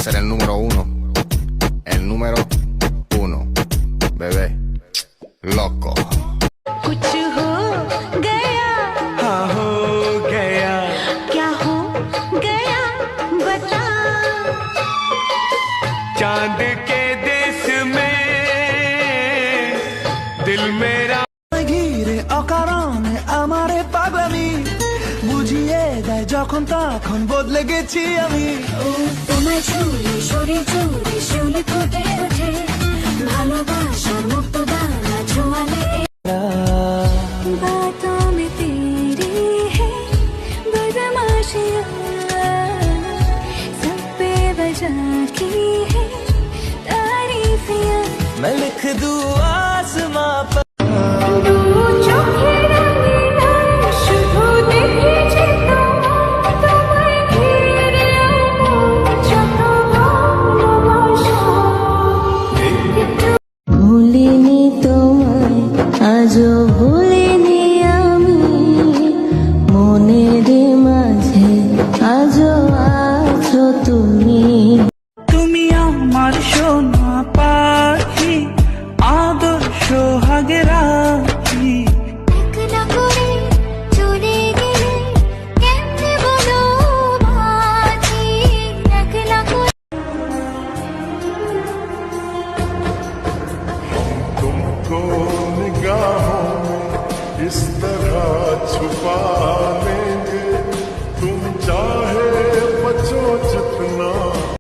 ser el número uno. El número uno. Bebé. Loco. कुछ हो गया, हाँ हो गया, क्या हो गया बता। चांद के देश में दिल मेरा ঘিরে অকারণে আমারে পাগলামি বুঝিয়ে দেয় যখন তখন বদলে গেছি আমি। ও তোমায় ছুঁয়ে সরে চুরে শিউলি ফুটে ওঠে, ভালোবাসার মুক্ত দানা ছোঁয়ালে बातों में तेरी है बदमाशियाँ, सब पे वजह की है तारीफियाँ। मैं लिख दूँ आसमां पर दो चोखे रंगीला शुरू देखे जितना तुम्हें घेरे আমার যত ভালোবাসা। ভুলিনি তোমায় আজও ভুলিনি আমি, মনের মাঝে আজও আছো তুমি। তুমি আমার সোনা পা